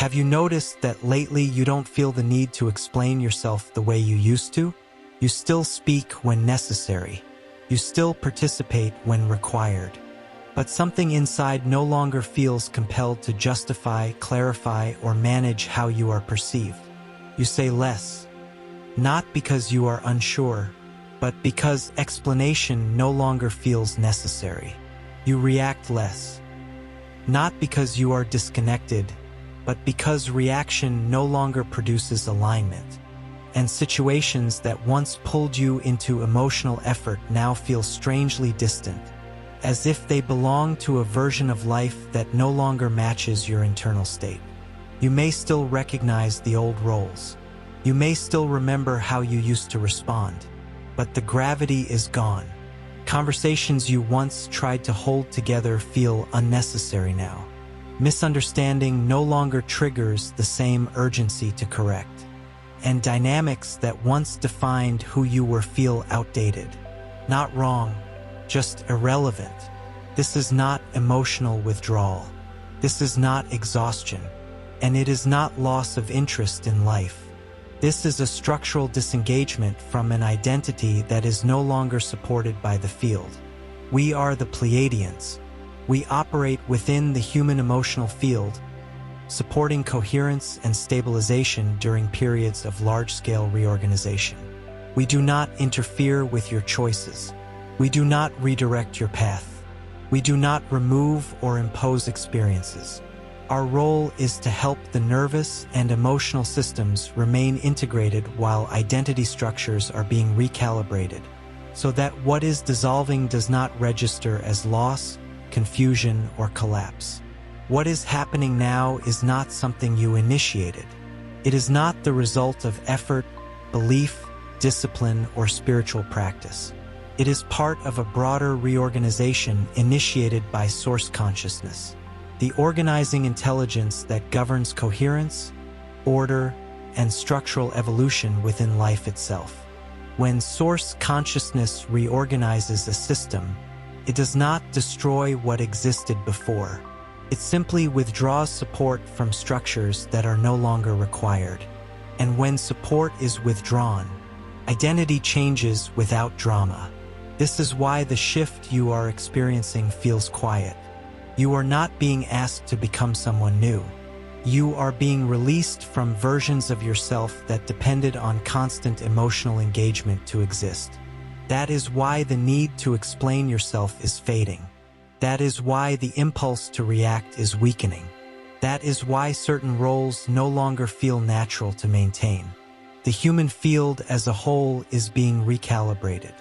Have you noticed that lately you don't feel the need to explain yourself the way you used to? You still speak when necessary. You still participate when required. But something inside no longer feels compelled to justify, clarify, or manage how you are perceived. You say less, not because you are unsure, but because explanation no longer feels necessary. You react less, not because you are disconnected, but because reaction no longer produces alignment. And situations that once pulled you into emotional effort now feel strangely distant, as if they belong to a version of life that no longer matches your internal state. You may still recognize the old roles. You may still remember how you used to respond, but the gravity is gone. Conversations you once tried to hold together feel unnecessary now. Misunderstanding no longer triggers the same urgency to correct. And dynamics that once defined who you were feel outdated. Not wrong, just irrelevant. This is not emotional withdrawal. This is not exhaustion. And it is not loss of interest in life. This is a structural disengagement from an identity that is no longer supported by the field. We are the Pleiadians. We operate within the human emotional field, supporting coherence and stabilization during periods of large-scale reorganization. We do not interfere with your choices. We do not redirect your path. We do not remove or impose experiences. Our role is to help the nervous and emotional systems remain integrated while identity structures are being recalibrated, so that what is dissolving does not register as loss, confusion, or collapse. What is happening now is not something you initiated. It is not the result of effort, belief, discipline, or spiritual practice. It is part of a broader reorganization initiated by source consciousness, the organizing intelligence that governs coherence, order, and structural evolution within life itself. When source consciousness reorganizes a system, it does not destroy what existed before. It simply withdraws support from structures that are no longer required. And when support is withdrawn, identity changes without drama. This is why the shift you are experiencing feels quiet. You are not being asked to become someone new. You are being released from versions of yourself that depended on constant emotional engagement to exist. That is why the need to explain yourself is fading. That is why the impulse to react is weakening. That is why certain roles no longer feel natural to maintain. The human field as a whole is being recalibrated.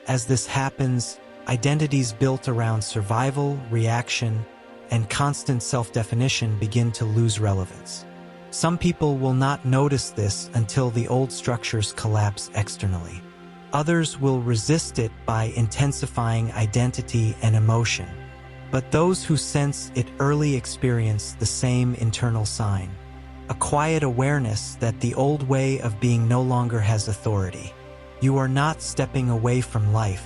As this happens, identities built around survival, reaction, and constant self-definition begin to lose relevance. Some people will not notice this until the old structures collapse externally. Others will resist it by intensifying identity and emotion. But those who sense it early experience the same internal sign, a quiet awareness that the old way of being no longer has authority. You are not stepping away from life.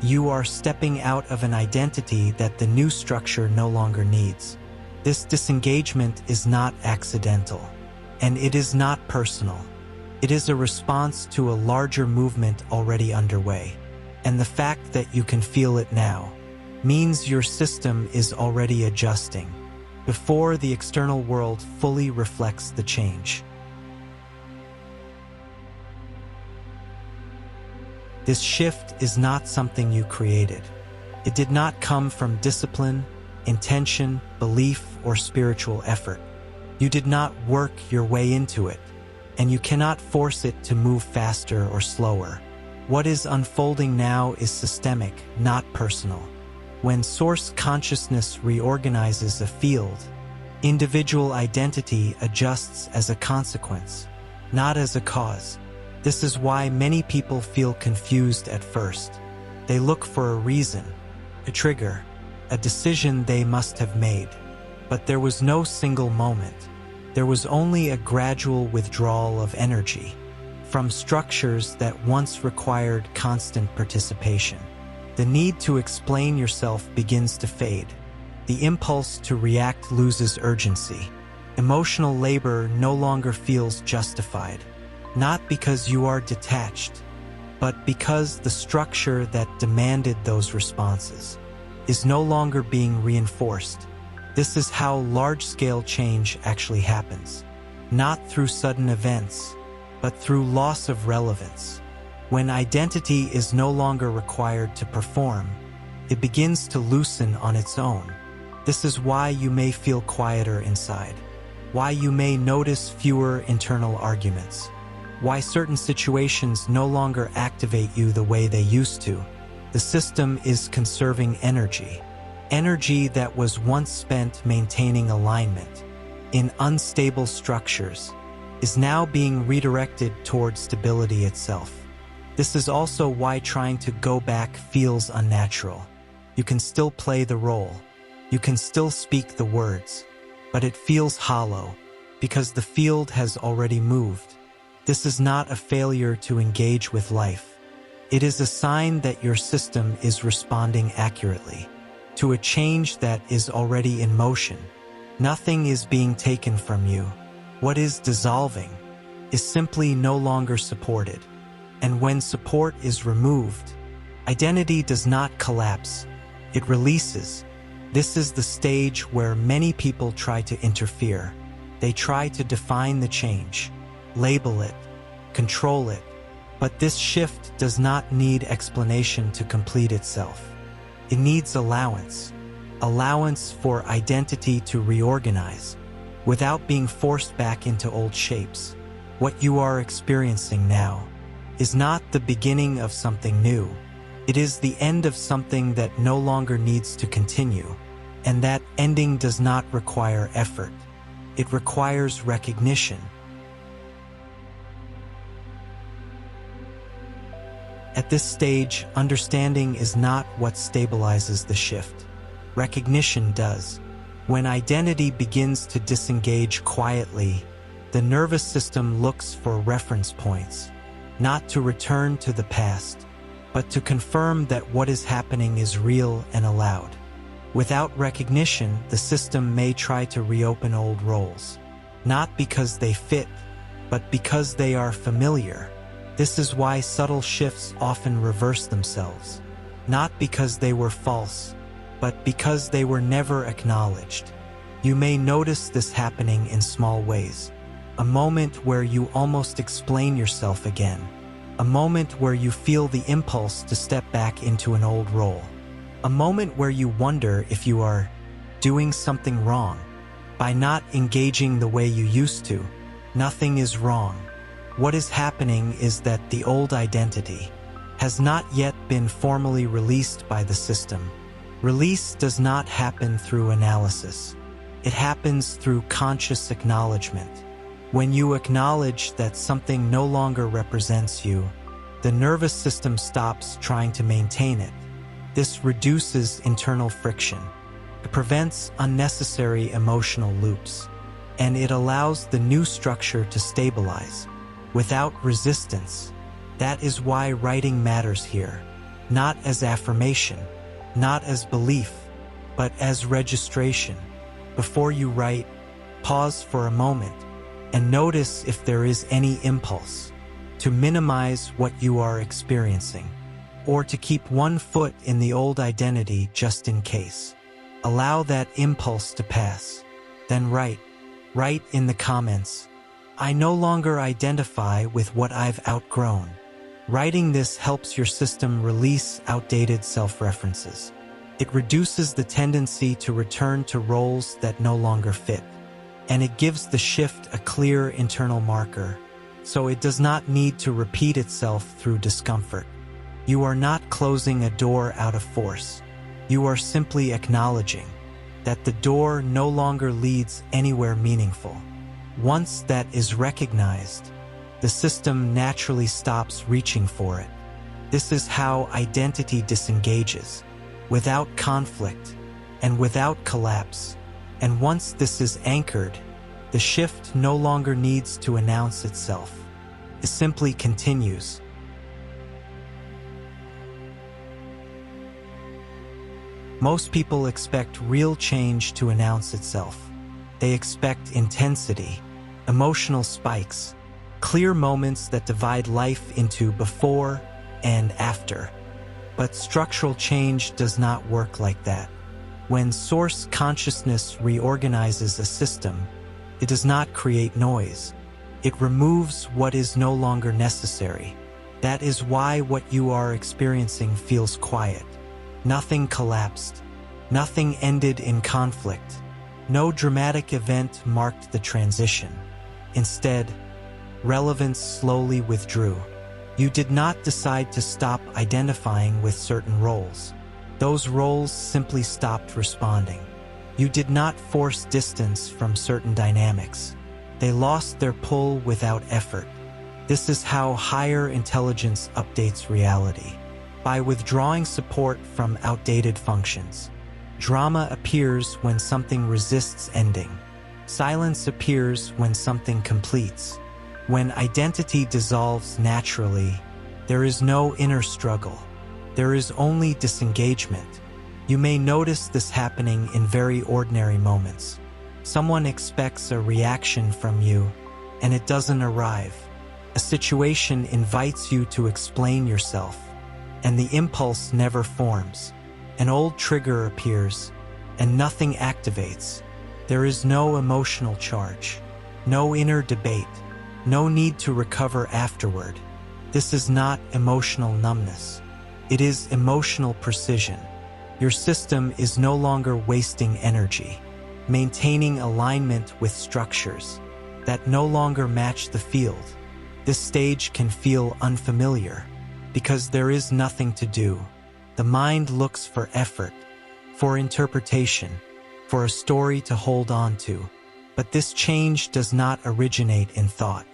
You are stepping out of an identity that the new structure no longer needs. This disengagement is not accidental, and it is not personal. It is a response to a larger movement already underway. And the fact that you can feel it now means your system is already adjusting before the external world fully reflects the change. This shift is not something you created. It did not come from discipline, intention, belief, or spiritual effort. You did not work your way into it, and you cannot force it to move faster or slower. What is unfolding now is systemic, not personal. When source consciousness reorganizes a field, individual identity adjusts as a consequence, not as a cause. This is why many people feel confused at first. They look for a reason, a trigger, a decision they must have made. But there was no single moment. There was only a gradual withdrawal of energy from structures that once required constant participation. The need to explain yourself begins to fade. The impulse to react loses urgency. Emotional labor no longer feels justified, not because you are detached, but because the structure that demanded those responses is no longer being reinforced. This is how large-scale change actually happens, not through sudden events, but through loss of relevance. When identity is no longer required to perform, it begins to loosen on its own. This is why you may feel quieter inside, why you may notice fewer internal arguments, why certain situations no longer activate you the way they used to. The system is conserving energy, energy that was once spent maintaining alignment in unstable structures is now being redirected toward stability itself. This is also why trying to go back feels unnatural. You can still play the role, you can still speak the words, but it feels hollow because the field has already moved. This is not a failure to engage with life. It is a sign that your system is responding accurately to a change that is already in motion. Nothing is being taken from you. What is dissolving is simply no longer supported. And when support is removed, identity does not collapse, it releases. This is the stage where many people try to interfere. They try to define the change, label it, control it, but this shift does not need explanation to complete itself. It needs allowance, allowance for identity to reorganize, without being forced back into old shapes. What you are experiencing now is not the beginning of something new. It is the end of something that no longer needs to continue, and that ending does not require effort. It requires recognition. At this stage, understanding is not what stabilizes the shift. Recognition does. When identity begins to disengage quietly, the nervous system looks for reference points, not to return to the past, but to confirm that what is happening is real and allowed. Without recognition, the system may try to reopen old roles, not because they fit, but because they are familiar. This is why subtle shifts often reverse themselves, not because they were false, but because they were never acknowledged. You may notice this happening in small ways. A moment where you almost explain yourself again. A moment where you feel the impulse to step back into an old role. A moment where you wonder if you are doing something wrong. By not engaging the way you used to, nothing is wrong. What is happening is that the old identity has not yet been formally released by the system. Release does not happen through analysis. It happens through conscious acknowledgement. When you acknowledge that something no longer represents you, the nervous system stops trying to maintain it. This reduces internal friction. It prevents unnecessary emotional loops, and it allows the new structure to stabilize without resistance. That is why writing matters here, not as affirmation, not as belief, but as registration. Before you write, pause for a moment and notice if there is any impulse to minimize what you are experiencing, or to keep one foot in the old identity just in case. Allow that impulse to pass. Then write. Write in the comments, "I no longer identify with what I've outgrown." Writing this helps your system release outdated self-references. It reduces the tendency to return to roles that no longer fit, and it gives the shift a clear internal marker, so it does not need to repeat itself through discomfort. You are not closing a door out of force. You are simply acknowledging that the door no longer leads anywhere meaningful. Once that is recognized, the system naturally stops reaching for it. This is how identity disengages, without conflict and without collapse. And once this is anchored, the shift no longer needs to announce itself. It simply continues. Most people expect real change to announce itself. They expect intensity, emotional spikes, clear moments that divide life into before and after. But structural change does not work like that. When source consciousness reorganizes a system, it does not create noise. It removes what is no longer necessary. That is why what you are experiencing feels quiet. Nothing collapsed. Nothing ended in conflict. No dramatic event marked the transition. Instead, relevance slowly withdrew. You did not decide to stop identifying with certain roles. Those roles simply stopped responding. You did not force distance from certain dynamics. They lost their pull without effort. This is how higher intelligence updates reality. By withdrawing support from outdated functions. Drama appears when something resists ending. Silence appears when something completes. When identity dissolves naturally, there is no inner struggle. There is only disengagement. You may notice this happening in very ordinary moments. Someone expects a reaction from you, and it doesn't arrive. A situation invites you to explain yourself, and the impulse never forms. An old trigger appears, and nothing activates. There is no emotional charge, no inner debate, no need to recover afterward. This is not emotional numbness. It is emotional precision. Your system is no longer wasting energy, maintaining alignment with structures that no longer match the field. This stage can feel unfamiliar because there is nothing to do. The mind looks for effort, for interpretation, for a story to hold on to. But this change does not originate in thought.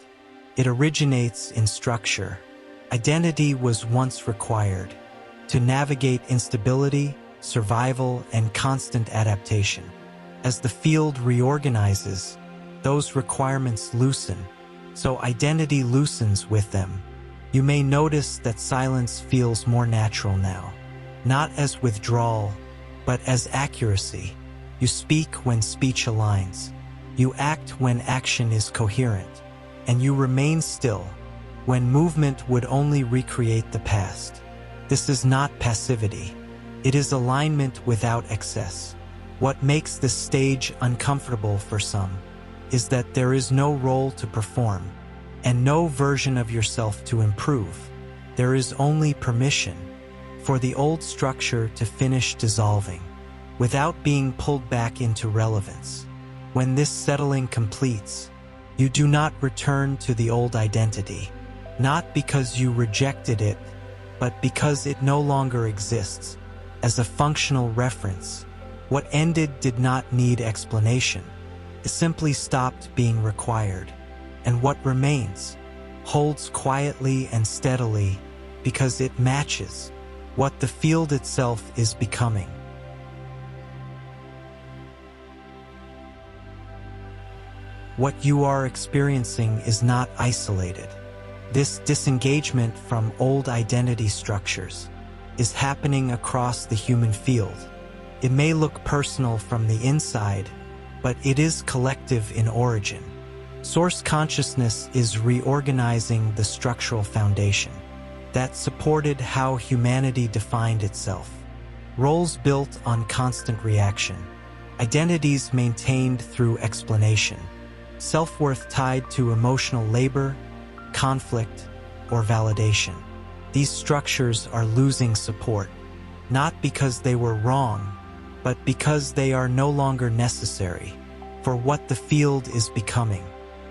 It originates in structure. Identity was once required to navigate instability, survival, and constant adaptation. As the field reorganizes, those requirements loosen, so identity loosens with them. You may notice that silence feels more natural now, not as withdrawal, but as accuracy. You speak when speech aligns. You act when action is coherent. And you remain still when movement would only recreate the past. This is not passivity. It is alignment without excess. What makes this stage uncomfortable for some is that there is no role to perform and no version of yourself to improve. There is only permission for the old structure to finish dissolving without being pulled back into relevance. When this settling completes, you do not return to the old identity, not because you rejected it, but because it no longer exists as a functional reference. What ended did not need explanation. It simply stopped being required. And what remains holds quietly and steadily because it matches what the field itself is becoming. What you are experiencing is not isolated. This disengagement from old identity structures is happening across the human field. It may look personal from the inside, but it is collective in origin. Source consciousness is reorganizing the structural foundation that supported how humanity defined itself. Roles built on constant reaction, identities maintained through explanation, self-worth tied to emotional labor, conflict, or validation. These structures are losing support, not because they were wrong, but because they are no longer necessary for what the field is becoming.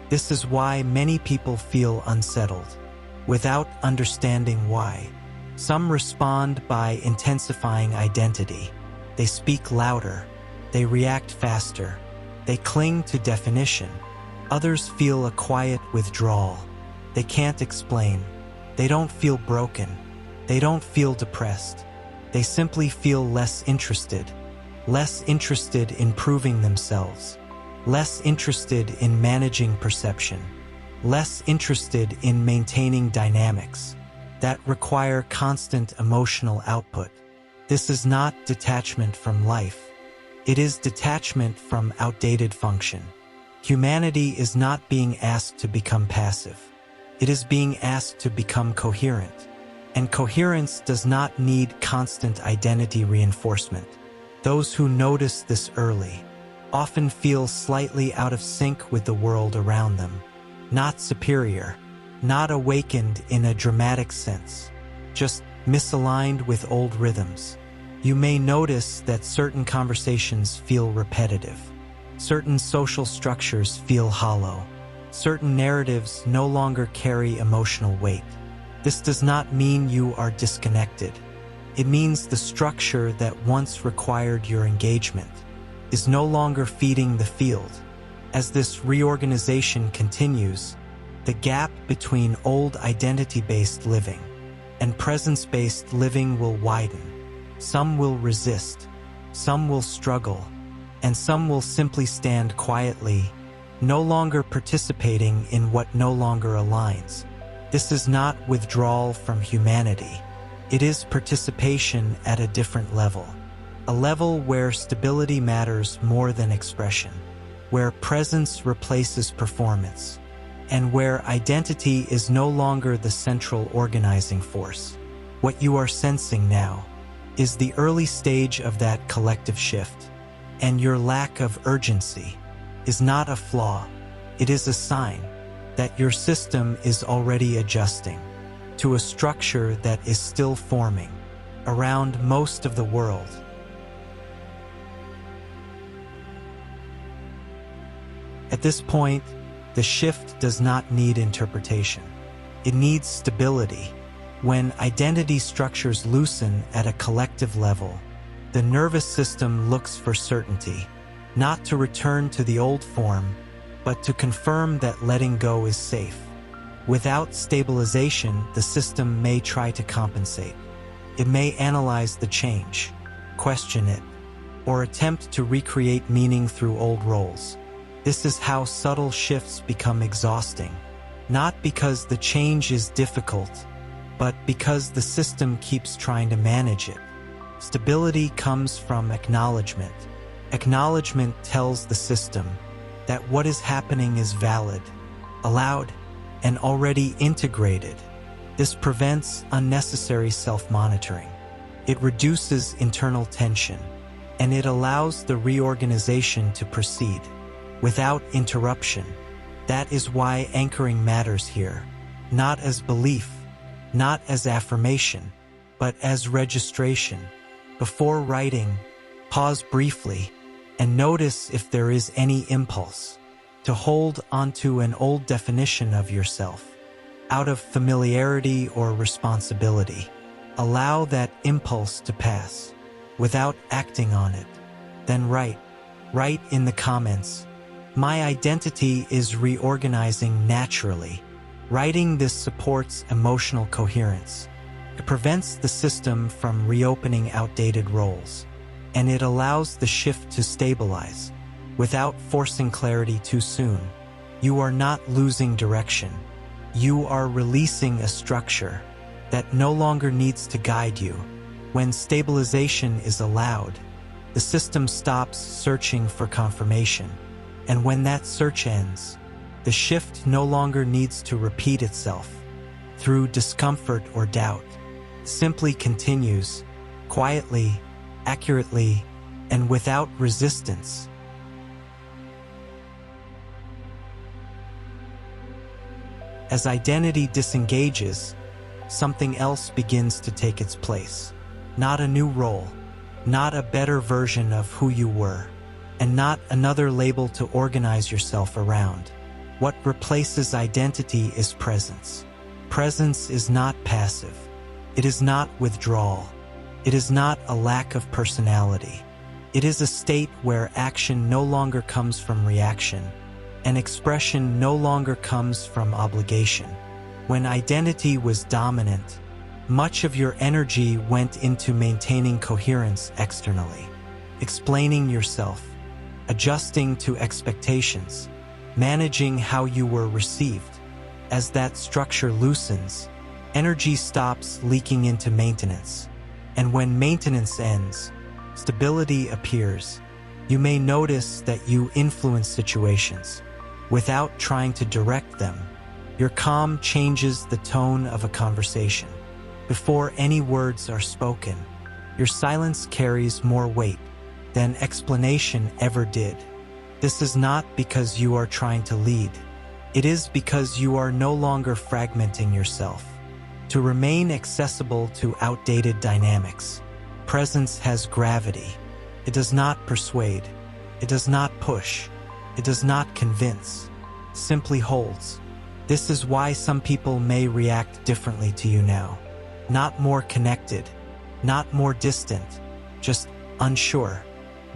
This is why many people feel unsettled, without understanding why. Some respond by intensifying identity. They speak louder. They react faster. They cling to definition. Others feel a quiet withdrawal. They can't explain. They don't feel broken. They don't feel depressed. They simply feel less interested in proving themselves, less interested in managing perception, less interested in maintaining dynamics that require constant emotional output. This is not detachment from life. It is detachment from outdated function. Humanity is not being asked to become passive. It is being asked to become coherent. And coherence does not need constant identity reinforcement. Those who notice this early often feel slightly out of sync with the world around them. Not superior, not awakened in a dramatic sense, just misaligned with old rhythms. You may notice that certain conversations feel repetitive. Certain social structures feel hollow. Certain narratives no longer carry emotional weight. This does not mean you are disconnected. It means the structure that once required your engagement is no longer feeding the field. As this reorganization continues, the gap between old identity-based living and presence-based living will widen. Some will resist, some will struggle, and some will simply stand quietly, no longer participating in what no longer aligns. This is not withdrawal from humanity. It is participation at a different level. A level where stability matters more than expression, where presence replaces performance, and where identity is no longer the central organizing force. What you are sensing now is the early stage of that collective shift, and your lack of urgency is not a flaw. It is a sign that your system is already adjusting to a structure that is still forming around most of the world. At this point, the shift does not need interpretation. It needs stability. When identity structures loosen at a collective level, the nervous system looks for certainty, not to return to the old form, but to confirm that letting go is safe. Without stabilization, the system may try to compensate. It may analyze the change, question it, or attempt to recreate meaning through old roles. This is how subtle shifts become exhausting, not because the change is difficult, but because the system keeps trying to manage it. Stability comes from acknowledgement. Acknowledgement tells the system that what is happening is valid, allowed, and already integrated. This prevents unnecessary self-monitoring. It reduces internal tension, and it allows the reorganization to proceed without interruption. That is why anchoring matters here, not as belief, not as affirmation, but as registration. Before writing, pause briefly and notice if there is any impulse to hold onto an old definition of yourself. Out of familiarity or responsibility, allow that impulse to pass without acting on it. Then write in the comments, "My identity is reorganizing naturally." Writing this supports emotional coherence. It prevents the system from reopening outdated roles, and it allows the shift to stabilize without forcing clarity too soon. You are not losing direction. You are releasing a structure that no longer needs to guide you. When stabilization is allowed, the system stops searching for confirmation. And when that search ends, the shift no longer needs to repeat itself through discomfort or doubt. Simply continues, quietly, accurately, and without resistance. As identity disengages, something else begins to take its place. Not a new role, not a better version of who you were, and not another label to organize yourself around. What replaces identity is presence. Presence is not passive. It is not withdrawal. It is not a lack of personality. It is a state where action no longer comes from reaction, and expression no longer comes from obligation. When identity was dominant, much of your energy went into maintaining coherence externally, explaining yourself, adjusting to expectations, managing how you were received. As that structure loosens, energy stops leaking into maintenance. And when maintenance ends, stability appears. You may notice that you influence situations without trying to direct them. Your calm changes the tone of a conversation. Before any words are spoken, your silence carries more weight than explanation ever did. This is not because you are trying to lead. It is because you are no longer fragmenting yourself to remain accessible to outdated dynamics. Presence has gravity. It does not persuade. It does not push. It does not convince. Simply holds. This is why some people may react differently to you now. Not more connected, not more distant, just unsure.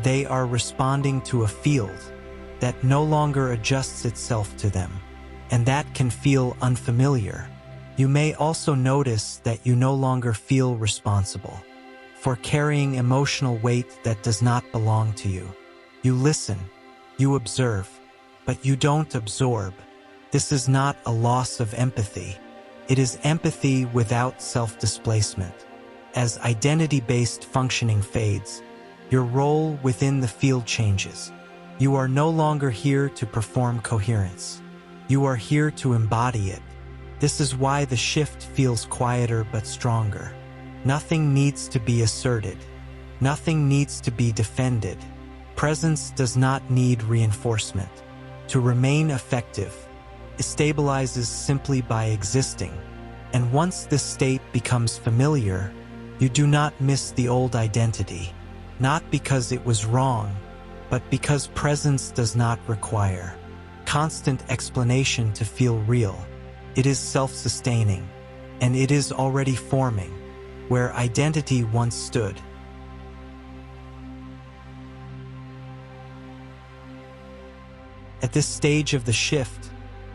They are responding to a field that no longer adjusts itself to them, and that can feel unfamiliar. You may also notice that you no longer feel responsible for carrying emotional weight that does not belong to you. You listen, you observe, but you don't absorb. This is not a loss of empathy. It is empathy without self-displacement. As identity-based functioning fades, your role within the field changes. You are no longer here to perform coherence. You are here to embody it. This is why the shift feels quieter but stronger. Nothing needs to be asserted. Nothing needs to be defended. Presence does not need reinforcement. To remain effective, it stabilizes simply by existing. And once this state becomes familiar, you do not miss the old identity. Not because it was wrong, but because presence does not require constant explanation to feel real. It is self-sustaining, and it is already forming where identity once stood. At this stage of the shift,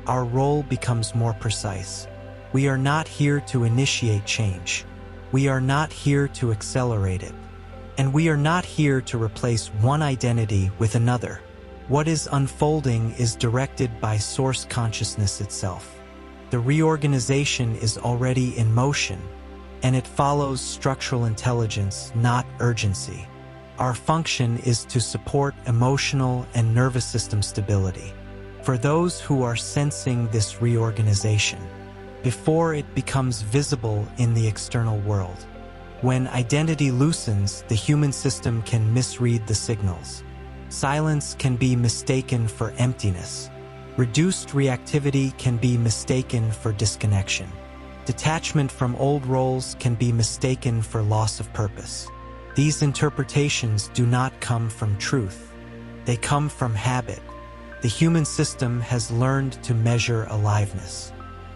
our role becomes more precise. We are not here to initiate change. We are not here to accelerate it. And we are not here to replace one identity with another. What is unfolding is directed by source consciousness itself. The reorganization is already in motion, and it follows structural intelligence, not urgency. Our function is to support emotional and nervous system stability. For those who are sensing this reorganization, before it becomes visible in the external world. When identity loosens, the human system can misread the signals. Silence can be mistaken for emptiness. Reduced reactivity can be mistaken for disconnection. Detachment from old roles can be mistaken for loss of purpose. These interpretations do not come from truth. They come from habit. The human system has learned to measure aliveness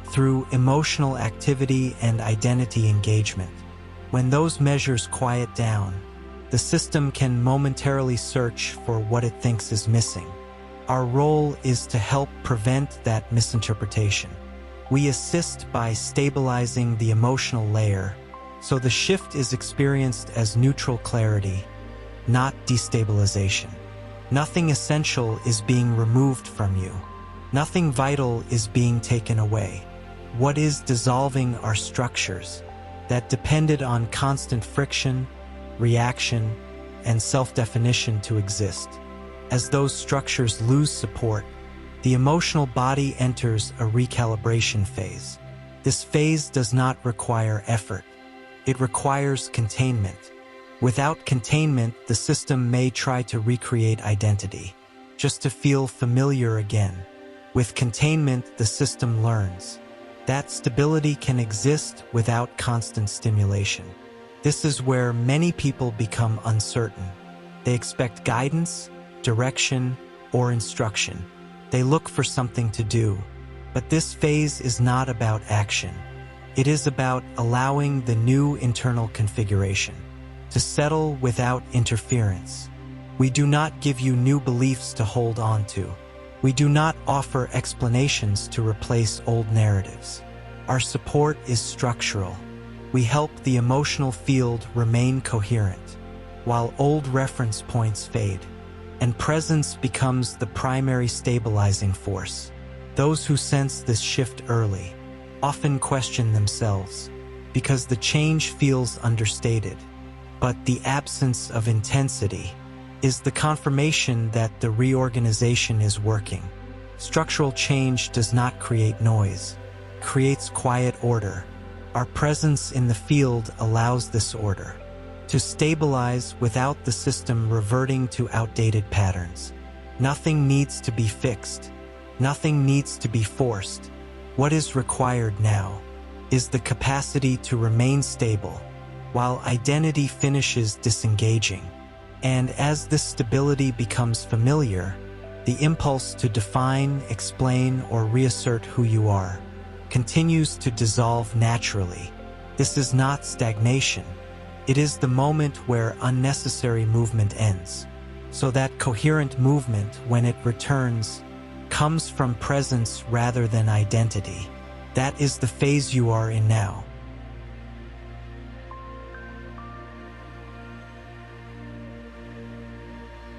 through emotional activity and identity engagement. When those measures quiet down, the system can momentarily search for what it thinks is missing. Our role is to help prevent that misinterpretation. We assist by stabilizing the emotional layer, so the shift is experienced as neutral clarity, not destabilization. Nothing essential is being removed from you. Nothing vital is being taken away. What is dissolving are structures that depended on constant friction, reaction, and self-definition to exist. As those structures lose support, the emotional body enters a recalibration phase. This phase does not require effort. It requires containment. Without containment, the system may try to recreate identity, just to feel familiar again. With containment, the system learns that stability can exist without constant stimulation. This is where many people become uncertain. They expect guidance, direction, or instruction. They look for something to do. But this phase is not about action. It is about allowing the new internal configuration to settle without interference. We do not give you new beliefs to hold on to. We do not offer explanations to replace old narratives. Our support is structural. We help the emotional field remain coherent, while old reference points fade, and presence becomes the primary stabilizing force. Those who sense this shift early often question themselves, because the change feels understated. But the absence of intensity is the confirmation that the reorganization is working. Structural change does not create noise, it creates quiet order. Our presence in the field allows this order to stabilize without the system reverting to outdated patterns. Nothing needs to be fixed. Nothing needs to be forced. What is required now is the capacity to remain stable while identity finishes disengaging. And as this stability becomes familiar, the impulse to define, explain, or reassert who you are continues to dissolve naturally. This is not stagnation. It is the moment where unnecessary movement ends. So that coherent movement, when it returns, comes from presence rather than identity. That is the phase you are in now.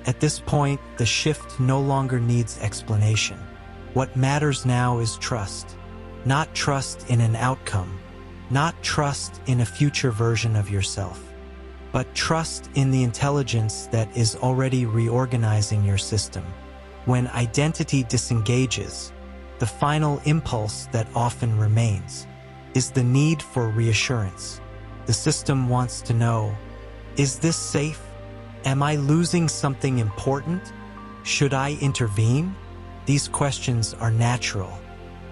At this point, the shift no longer needs explanation. What matters now is trust. Not trust in an outcome, not trust in a future version of yourself, but trust in the intelligence that is already reorganizing your system. When identity disengages, the final impulse that often remains is the need for reassurance. The system wants to know, is this safe? Am I losing something important? Should I intervene? These questions are natural,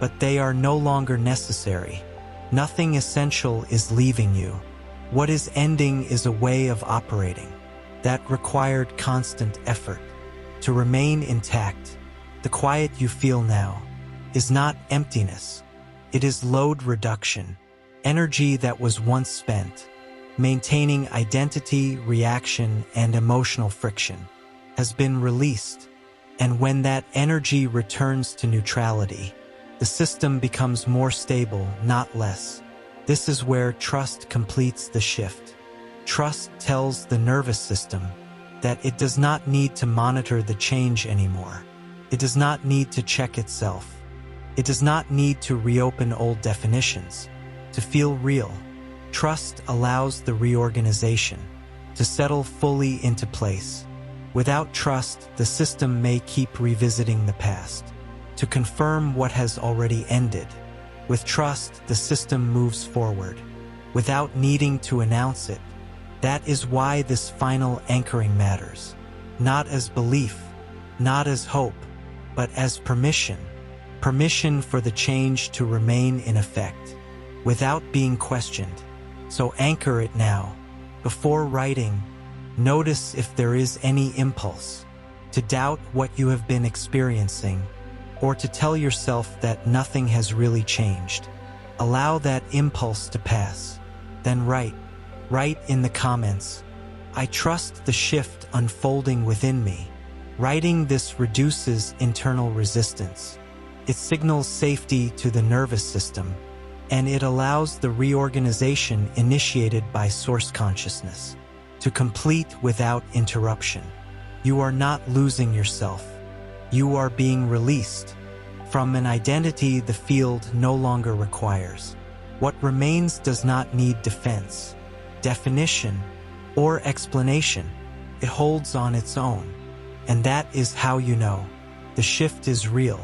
but they are no longer necessary. Nothing essential is leaving you. What is ending is a way of operating that required constant effort. To remain intact, the quiet you feel now is not emptiness. It is load reduction, energy that was once spent. Maintaining identity, reaction, and emotional friction has been released. And when that energy returns to neutrality, the system becomes more stable, not less. This is where trust completes the shift. Trust tells the nervous system that it does not need to monitor the change anymore. It does not need to check itself. It does not need to reopen old definitions to feel real. Trust allows the reorganization to settle fully into place. Without trust, the system may keep revisiting the past to confirm what has already ended. With trust, the system moves forward without needing to announce it. That is why this final anchoring matters. Not as belief, not as hope, but as permission. Permission for the change to remain in effect without being questioned. So anchor it now. Before writing, notice if there is any impulse to doubt what you have been experiencing or to tell yourself that nothing has really changed. Allow that impulse to pass. Then write. Write in the comments, I trust the shift unfolding within me. Writing this reduces internal resistance. It signals safety to the nervous system, and it allows the reorganization initiated by source consciousness to complete without interruption. You are not losing yourself. You are being released from an identity the field no longer requires. What remains does not need defense, definition, or explanation. It holds on its own. And that is how you know the shift is real.